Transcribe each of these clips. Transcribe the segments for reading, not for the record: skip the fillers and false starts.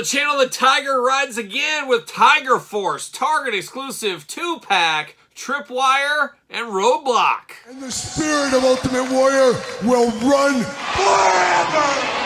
the channel, the Tiger rides again with Tigerforce, Target exclusive 2-pack, Tripwire, and Roadblock. And the spirit of Ultimate Warrior will run forever!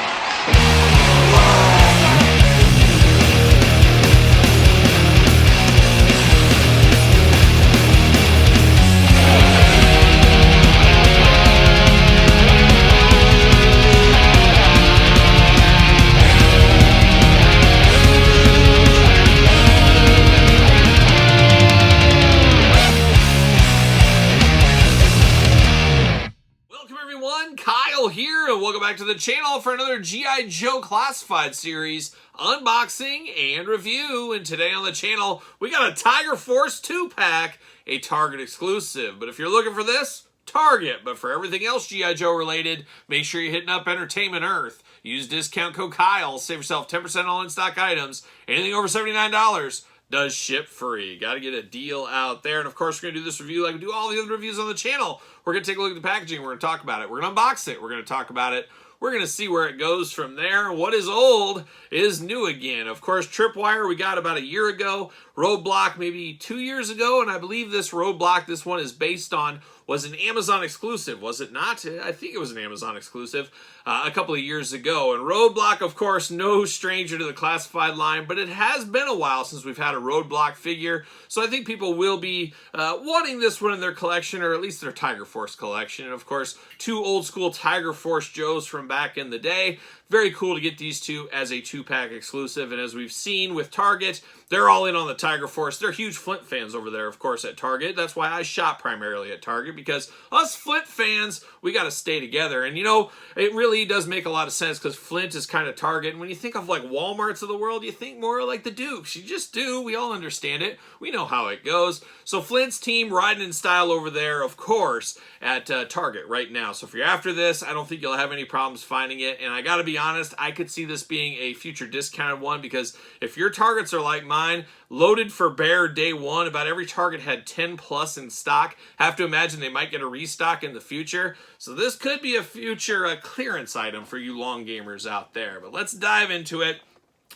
Kyle here, and welcome back to the channel for another G.I. Joe Classified series unboxing and review. And today on the channel, we got a Tigerforce 2-pack, a Target exclusive. But if you're looking for this, Target. But for everything else G.I. Joe related, make sure you're hitting up Entertainment Earth. Use discount code Kyle, save yourself 10% all in-stock items. Anything over $79 does ship free. Got to get a deal out there. And of course, we're going to do this review like we do all the other reviews on the channel. We're going to take a look at the packaging. We're going to talk about it. We're going to unbox it. We're going to talk about it. We're going to see where it goes from there. What is old is new again. Of course, Tripwire we got about a year ago. Roadblock maybe 2 years ago. And I believe this Roadblock, this one is based on, was an Amazon exclusive, was it not? I think it was an Amazon exclusive a couple of years ago. And Roadblock, of course, no stranger to the classified line, but it has been a while since we've had a Roadblock figure. So I think people will be wanting this one in their collection, or at least their Tigerforce collection. And of course, two old school Tigerforce Joes from back in the day. Very cool to get these two as a 2-pack exclusive. And as we've seen with Target, they're all in on the Tigerforce. They're huge Flint fans over there, of course, at Target. That's why I shop primarily at Target, because us Flint fans, we got to stay together. And, you know, it really does make a lot of sense because Flint is kind of Target. And when you think of, like, Walmarts of the world, you think more like the Dukes. You just do. We all understand it. We know how it goes. So Flint's team riding in style over there, of course, at Target right now. So if you're after this, I don't think you'll have any problems finding it. And I got to be honest, I could see this being a future discounted one, because if your Targets are like mine, loaded for bear day one, about every Target had 10 plus in stock. Have to imagine they might get a restock in the future. So this could be a future clearance item for you long gamers out there. But let's dive into it.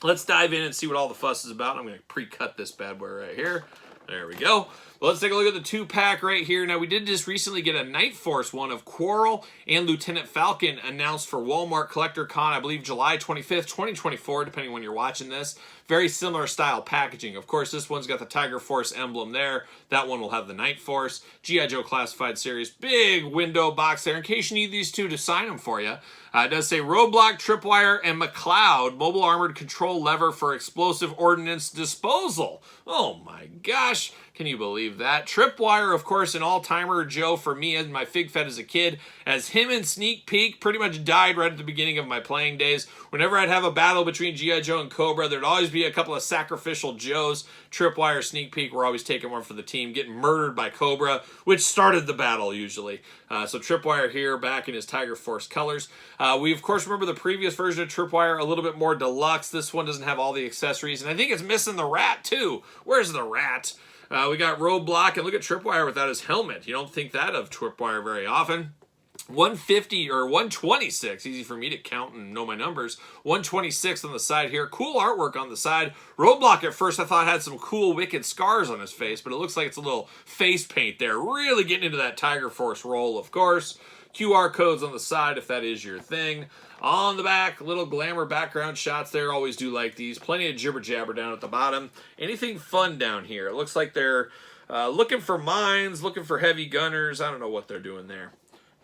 Let's dive in and see what all the fuss is about. I'm going to pre-cut this bad boy right here. There we go. Well, let's take a look at the 2-pack right here. Now, we did just recently get a Night Force one of Quarrel and Lieutenant Falcon announced for Walmart Collector Con, I believe July 25th, 2024, depending when you're watching this. Very similar style packaging. Of course, this one's got the Tigerforce emblem there. That one will have the Night Force. G.I. Joe Classified Series. Big window box there in case you need these two to sign them for you. It does say Roadblock, Tripwire, and McLeod, mobile armored control lever for explosive ordnance disposal. Oh my gosh, can you believe that? Tripwire, of course, an all-timer Joe for me and my Fig Fed as a kid, as him and Sneak Peek pretty much died right at the beginning of my playing days. Whenever I'd have a battle between G.I. Joe and Cobra, there'd always be a couple of sacrificial Joes. Tripwire, Sneak Peek were always taking one for the team, getting murdered by Cobra, which started the battle usually. So Tripwire here back in his Tigerforce colors. We, of course, remember the previous version of Tripwire, a little bit more deluxe. This one doesn't have all the accessories, and I think it's missing the rat, too. Where's the rat? We got Roadblock, and look at Tripwire without his helmet. You don't think that of Tripwire very often. 150 or 126, easy for me to count and know my numbers. 126 on the side here. Cool artwork on the side. Roadblock at first I thought had some cool wicked scars on his face, but it looks like it's a little face paint there. Really getting into that Tigerforce role, of course. QR codes on the side if that is your thing. On the back, little glamour background shots there. Always do like these. Plenty of jibber jabber down at the bottom. Anything fun down here? It looks like they're looking for mines, looking for heavy gunners. I don't know what they're doing there.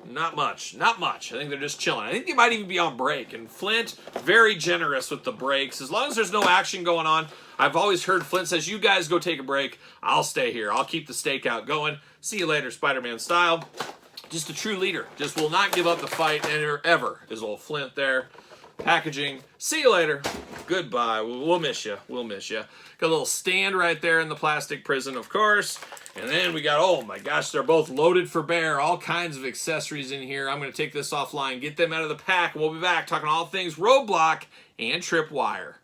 Not much. Not much. I think they're just chilling. I think they might even be on break. And Flint, very generous with the breaks. As long as there's no action going on. I've always heard Flint says, you guys go take a break. I'll stay here. I'll keep the stakeout going. See you later, Spider-Man style. Just a true leader. Just will not give up the fight ever is old Flint there. Packaging. See you later. Goodbye. We'll miss you. We'll miss you. Got a little stand right there in the plastic prison, of course. And then we got, oh my gosh, they're both loaded for bear. All kinds of accessories in here. I'm going to take this offline, get them out of the pack. We'll be back talking all things Roadblock and Tripwire.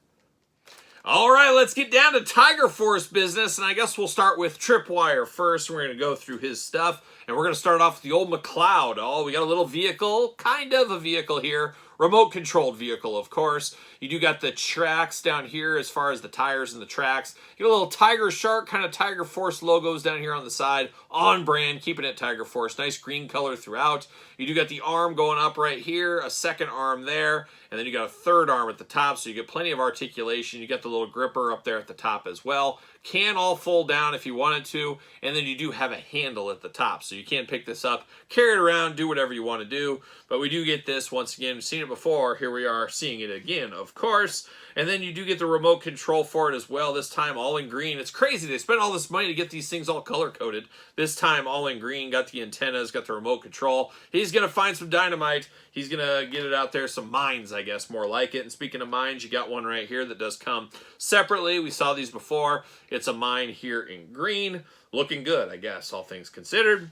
All right, let's get down to Tigerforce business, and I guess we'll start with Tripwire first. We're going to go through his stuff, and we're going to start off with the old McLeod. Oh, we got a little vehicle, kind of a vehicle here. remote controlled vehicle, of course. You do got the tracks down here as far as the tires and the tracks. You got a little Tiger Shark kind of Tigerforce logos down here on the side, on brand, keeping it Tigerforce. Nice green color throughout. You do got the arm going up right here, a second arm there, and then you got a third arm at the top, so you get plenty of articulation. You got the little gripper up there at the top as well. Can all fold down if you wanted to, and then you do have a handle at the top, so you can pick this up, carry it around, do whatever you want to do. But we do get this, once again, we've seen it before, here we are seeing it again, of course. And then you do get the remote control for it as well, this time all in green. It's crazy, they spent all this money to get these things all color-coded. This time all in green, got the antennas, got the remote control. He's going to find some dynamite. He's going to get it out there, some mines, I guess, more like it. And speaking of mines, you got one right here that does come separately. We saw these before. It's a mine here in green. Looking good, I guess, all things considered.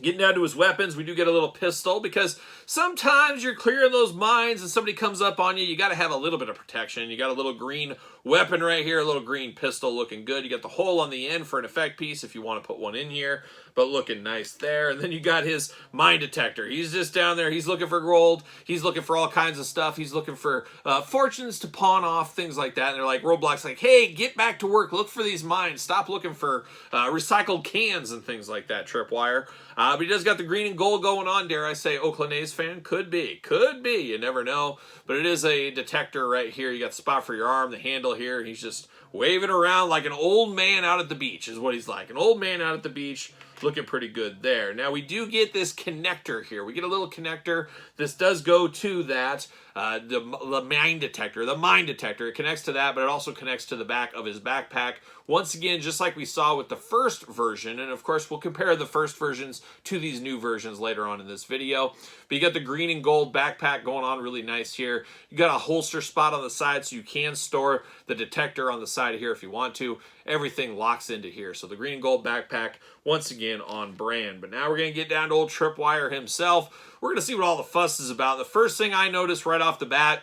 Getting down to his weapons, we do get a little pistol because sometimes you're clearing those mines and somebody comes up on you. You got to have a little bit of protection. You got a little green weapon right here, a little green pistol looking good. You got the hole on the end for an effect piece if you want to put one in here, but looking nice there. And then you got his mine detector. He's just down there. He's looking for gold. He's looking for all kinds of stuff. He's looking for fortunes to pawn off, things like that. And they're like, Roadblock's like, hey, get back to work. Look for these mines. Stop looking for recycled cans and things like that, Tripwire. But he does got the green and gold going on, dare I say. Oakland A's fan? Could be. Could be. You never know. But it is a detector right here. You got the spot for your arm, the handle here, and he's just waving around like an old man out at the beach is what he's like. An old man out at the beach. Looking pretty good there. Now, we do get this connector here. We get a little connector. This does go to that, the mine detector. The mine detector. It connects to that, but it also connects to the back of his backpack. Once again, just like we saw with the first version, and of course, we'll compare the first versions to these new versions later on in this video. But you got the green and gold backpack going on really nice here. You got a holster spot on the side, so you can store the detector on the side here if you want to. Everything locks into here. So the green and gold backpack, once again, on brand. But now we're going to get down to old Tripwire himself. We're going to see what all the fuss is about. The first thing I noticed right off the bat,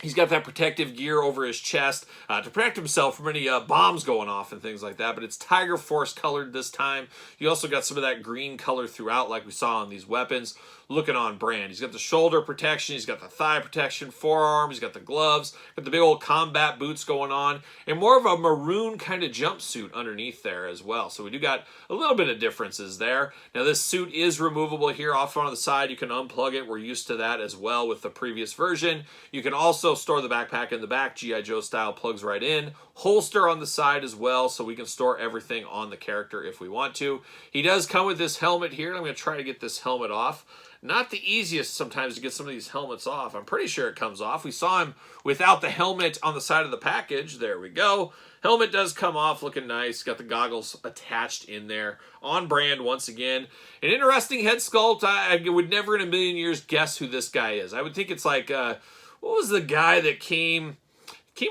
he's got that protective gear over his chest to protect himself from any bombs going off and things like that. But it's Tigerforce colored this time. You also got some of that green color throughout like we saw on these weapons. Looking on brand. He's got the shoulder protection. He's got the thigh protection, forearm. He's got the gloves. Got the big old combat boots going on. And more of a maroon kind of jumpsuit underneath there as well. So we do got a little bit of differences there. Now this suit is removable here off on the side. You can unplug it. We're used to that as well with the previous version. You can also store the backpack in the back. G.I. Joe style, plugs right in. Holster on the side as well, so we can store everything on the character if we want to. He does come with this helmet here. I'm going to try to get this helmet off. Not the easiest sometimes to get some of these helmets off. I'm pretty sure it comes off. We saw him without the helmet on the side of the package. There we go. Helmet does come off, looking nice. Got the goggles attached in there. On brand once again. An interesting head sculpt. I would never in a million years guess who this guy is. I would think it's like, what was the guy that came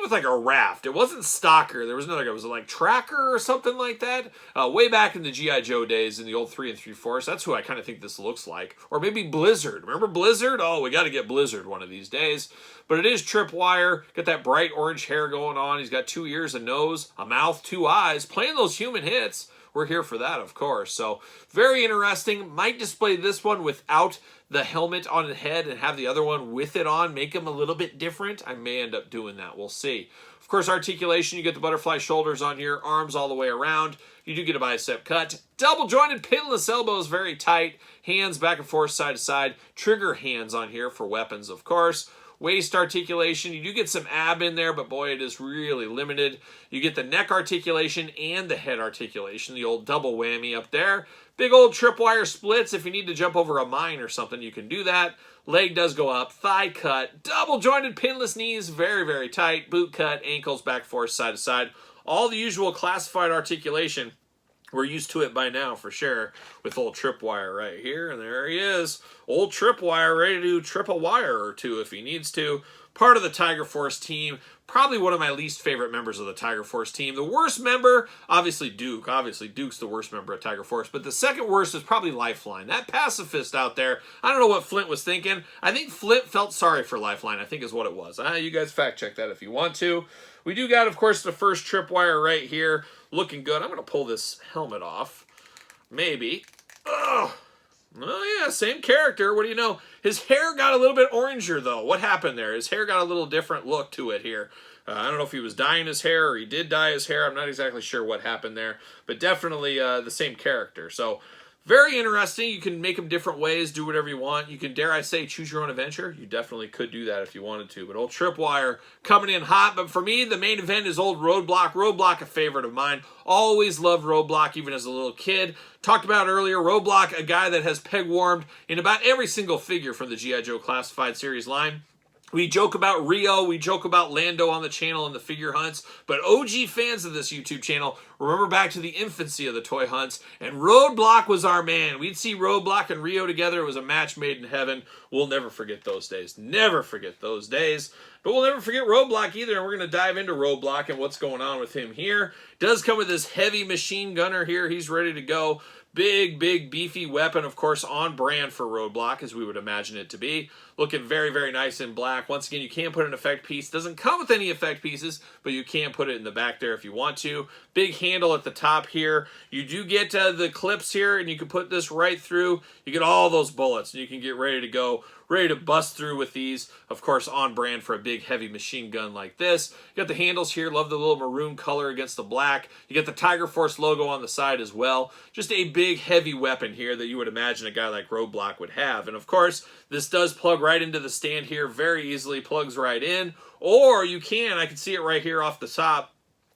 with like a raft? It wasn't Stalker. There was another guy. Was it like Tracker or something like that? Way back in the G.I. Joe days in the old 3 3/4. That's who I kind of think this looks like. Or maybe Blizzard. Remember Blizzard? Oh, we got to get Blizzard one of these days. But it is Tripwire. Got that bright orange hair going on. He's got 2 ears, a nose, a mouth, 2 eyes. Playing those human hits. We're here for that, of course. So, very interesting. Might display this one without the helmet on the head and have the other one with it on. Make them a little bit different. I may end up doing that. We'll see. Of course, articulation. You get the butterfly shoulders on here. Arms all the way around. You do get a bicep cut. Double jointed pinless elbows. Very tight. Hands back and forth, side to side. Trigger hands on here for weapons, of course. Waist articulation, you do get some ab in there, but boy, it is really limited. You get the neck articulation and the head articulation, the old double whammy up there. Big old Tripwire splits. If you need to jump over a mine or something, you can do that. Leg does go up, thigh cut, double jointed pinless knees, very, very tight. Boot cut, ankles back, forth, side to side. All the usual classified articulation. We're used to it by now, for sure, with old Tripwire right here. And there he is. Old Tripwire ready to trip a wire or two if he needs to. Part of the Tigerforce team. Probably one of my least favorite members of the Tigerforce team. The worst member, obviously Duke. Obviously, Duke's the worst member of Tigerforce. But the second worst is probably Lifeline. That pacifist out there, I don't know what Flint was thinking. I think Flint felt sorry for Lifeline, I think is what it was. You guys fact check that if you want to. We do got, of course, the first Tripwire right here. Looking good. I'm going to pull this helmet off. Maybe. Ugh. Oh, yeah, same character. What do you know? His hair got a little bit oranger, though. What happened there? His hair got a little different look to it here. I don't know if he was dyeing his hair or he did dye his hair. I'm not exactly sure what happened there, but definitely the same character. So very interesting. You can make them different ways, do whatever you want. You can, dare I say, choose your own adventure. You definitely could do that if you wanted to. But old Tripwire coming in hot. But for me, the main event is old Roadblock. Roadblock, a favorite of mine. Always loved Roadblock, even as a little kid. Talked about earlier, Roadblock, a guy that has peg-warmed in about every single figure from the G.I. Joe Classified Series line. We joke about Rio, we joke about Lando on the channel and the figure hunts, but OG fans of this YouTube channel remember back to the infancy of the toy hunts, and Roadblock was our man. We'd see Roadblock and Rio together. It was a match made in heaven. We'll never forget those days. Never forget those days. But we'll never forget Roadblock either, and we're going to dive into Roadblock and what's going on with him here. Does come with this heavy machine gunner here. He's ready to go. Big, big, beefy weapon, of course, on brand for Roadblock, as we would imagine it to be. Looking very, very nice in black. Once again, you can put an effect piece. Doesn't come with any effect pieces, but you can put it in the back there if you want to. Big handle at the top here. You do get the clips here, and you can put this right through. You get all those bullets, and you can get ready to go. Ready to bust through with these, of course, on brand for a big heavy machine gun like this. You got the handles here, love the little maroon color against the black. You get the Tigerforce logo on the side as well. Just a big heavy weapon here that you would imagine a guy like Roadblock would have. And of course, this does plug right into the stand here very easily, plugs right in. Or you can, I can see it right here off the top,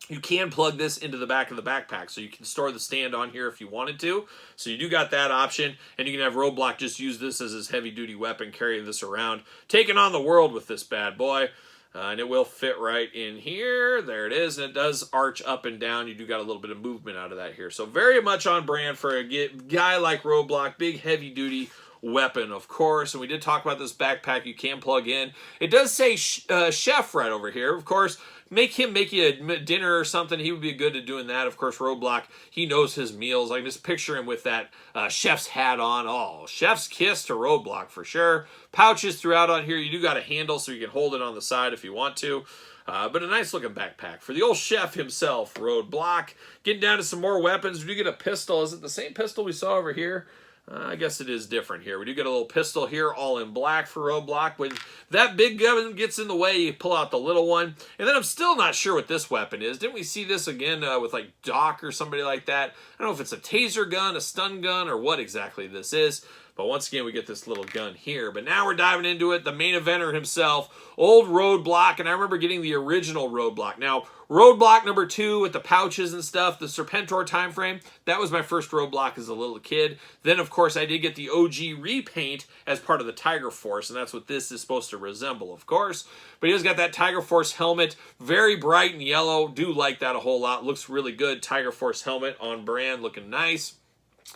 you can plug this into the back of the backpack, so you can store the stand on here if you wanted to. So you do got that option, and you can have Roadblock just use this as his heavy-duty weapon, carrying this around, taking on the world with this bad boy. And it will fit right in here. There it is, and it does arch up and down. You do got a little bit of movement out of that here. So very much on brand for a guy like Roadblock, big heavy-duty weapon, of course. And we did talk about this backpack you can plug in. It does say chef right over here. Of course, make him make you a dinner or something. He would be good at doing that. Of course, Roadblock, he knows his meals. I can just picture him with that chef's hat on. Oh, chef's kiss to Roadblock for sure. Pouches throughout on here. You do got a handle so you can hold it on the side if you want to. But a nice looking backpack for the old chef himself, Roadblock. Getting down to some more weapons. We do get a pistol. Is it the same pistol we saw over here? I guess it is different here. We do get a little pistol here, all in black for Roadblock. When that big gun gets in the way, you pull out the little one. And then I'm still not sure what this weapon is. Didn't we see this again with like Doc or somebody like that? I don't know if it's a taser gun, a stun gun, or what exactly this is. But once again, we get this little gun here. But now we're diving into it. The main eventer himself, old Roadblock. And I remember getting the original Roadblock. Now, Roadblock number 2 with the pouches and stuff, the Serpentor time frame, that was my first Roadblock as a little kid. Then, of course, I did get the OG repaint as part of the Tigerforce, and that's what this is supposed to resemble, of course. But he has got that Tigerforce helmet, very bright and yellow. Do like that a whole lot. Looks really good. Tigerforce helmet on brand, looking nice.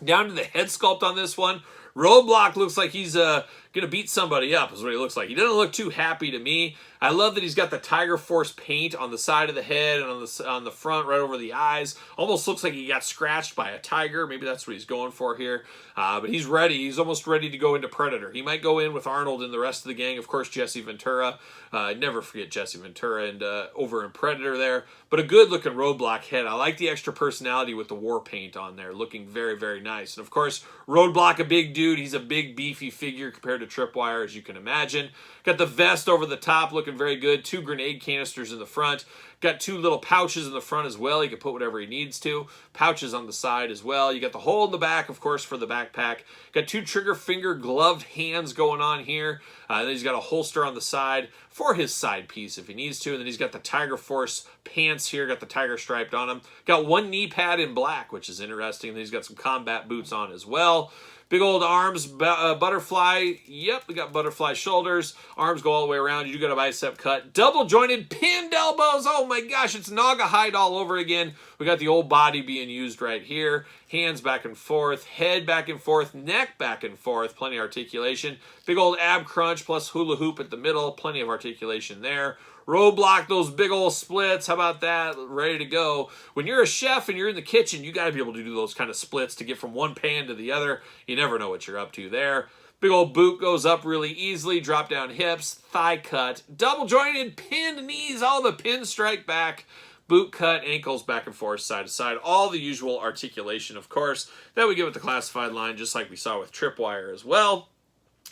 Down to the head sculpt on this one. Roadblock looks like he's going to beat somebody up is what he looks like. He doesn't look too happy to me. I love that he's got the Tigerforce paint on the side of the head and on the front right over the eyes. Almost looks like he got scratched by a tiger. Maybe that's what he's going for here. But he's ready. He's almost ready to go into Predator. He might go in with Arnold and the rest of the gang. Of course, Jesse Ventura. Never forget Jesse Ventura and over in Predator there. But a good-looking Roadblock head. I like the extra personality with the war paint on there. Looking very, very nice. And, of course, Roadblock, a big dude. He's a big, beefy figure compared to Tripwire, as you can imagine. Got the vest over the top, looking very good. 2 grenade canisters in the front. Got 2 little pouches in the front as well. He can put whatever he needs to. Pouches on the side as well. You got the hole in the back, of course, for the backpack. Got 2 trigger finger gloved hands going on here. Then he's got a holster on the side for his side piece if he needs to. And then he's got the Tigerforce pants here. Got the tiger striped on him. Got 1 knee pad in black, which is interesting. And then he's got some combat boots on as well. Big old arms, butterfly. Yep, we got butterfly shoulders. Arms go all the way around. You do got a bicep cut. Double jointed pinned elbows. Oh my gosh, it's Naga hide all over again. We got the old body being used right here. Hands back and forth. Head back and forth. Neck back and forth. Plenty of articulation. Big old ab crunch plus hula hoop at the middle. Plenty of articulation there. Roadblock, those big old splits. How about that? Ready to go. When you're a chef and you're in the kitchen, you got to be able to do those kind of splits to get from one pan to the other. You never know what you're up to there. Big old boot goes up really easily. Drop down hips. Thigh cut. Double jointed pinned knees. All the pins strike back. boot cut, ankles back and forth, side to side, all the usual articulation, of course, that we get with the classified line, just like we saw with Tripwire as well.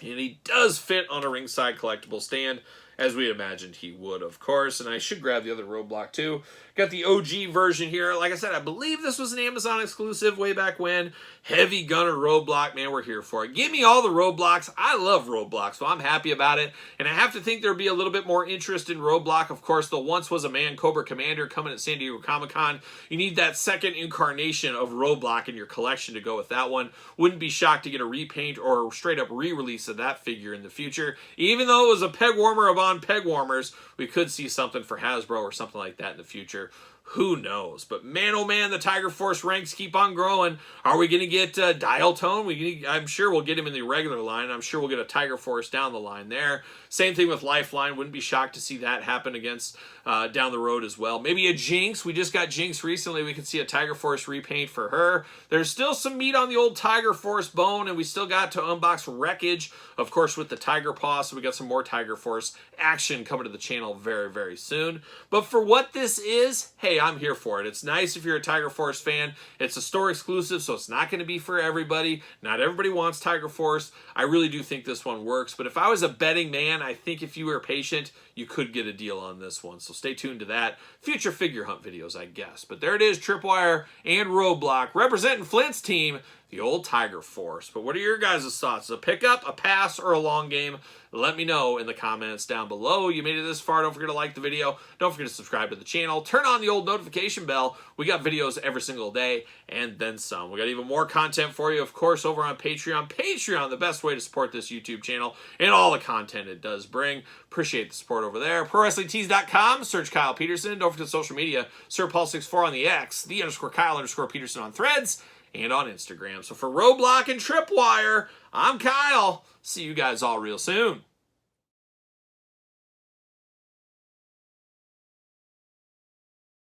And he does fit on a ringside collectible stand, as we imagined he would, of course. And I should grab the other Roadblock too. Got the OG version here. Like I said, I believe this was an Amazon exclusive way back when. Heavy Gunner Roadblock, man, we're here for it. Give me all the Roadblocks. I love Roadblock, so I'm happy about it. And I have to think there'll be a little bit more interest in Roadblock. Of course, the Once Was a Man Cobra Commander coming at San Diego Comic-Con. You need that second incarnation of Roadblock in your collection to go with that one. Wouldn't be shocked to get a repaint or a straight up re-release of that figure in the future. Even though it was a peg warmer of on peg warmers, we could see something for Hasbro or something like that in the future. Who knows? But man, oh man, the Tigerforce ranks keep on growing. Are we going to get Dial Tone? I'm sure we'll get him in the regular line. I'm sure we'll get a Tigerforce down the line there. Same thing with Lifeline. Wouldn't be shocked to see that happen against down the road as well. Maybe a Jinx. We just got Jinx recently. We could see a Tigerforce repaint for her. There's still some meat on the old Tigerforce bone, and we still got to unbox Wreckage, of course, with the Tiger Paw. So we got some more Tigerforce action coming to the channel very, very soon. But for what this is, hey, I'm here for it. It's nice if you're a Tigerforce fan. It's a store exclusive, so it's not going to be for everybody. Not everybody wants Tigerforce. I really do think this one works. But if I was a betting man, I think if you were patient, you could get a deal on this one. So stay tuned to that. Future figure hunt videos, I guess. But there it is, Tripwire and Roadblock representing Flint's team, the old Tigerforce. But what are your guys' thoughts? A pickup, a pass, or a long game? Let me know in the comments down below. You made it this far. Don't forget to like the video. Don't forget to subscribe to the channel. Turn on the old notification bell. We got videos every single day and then some. We got even more content for you, of course, over on Patreon. Patreon, the best way to support this YouTube channel and all the content it does bring. Appreciate the support over there. ProWrestlingTees.com. Search Kyle Peterson. Don't forget social media. SirPaul64 on the X. _Kyle_Peterson on Threads and on Instagram. So for Roadblock and Tripwire, I'm Kyle. See you guys all real soon.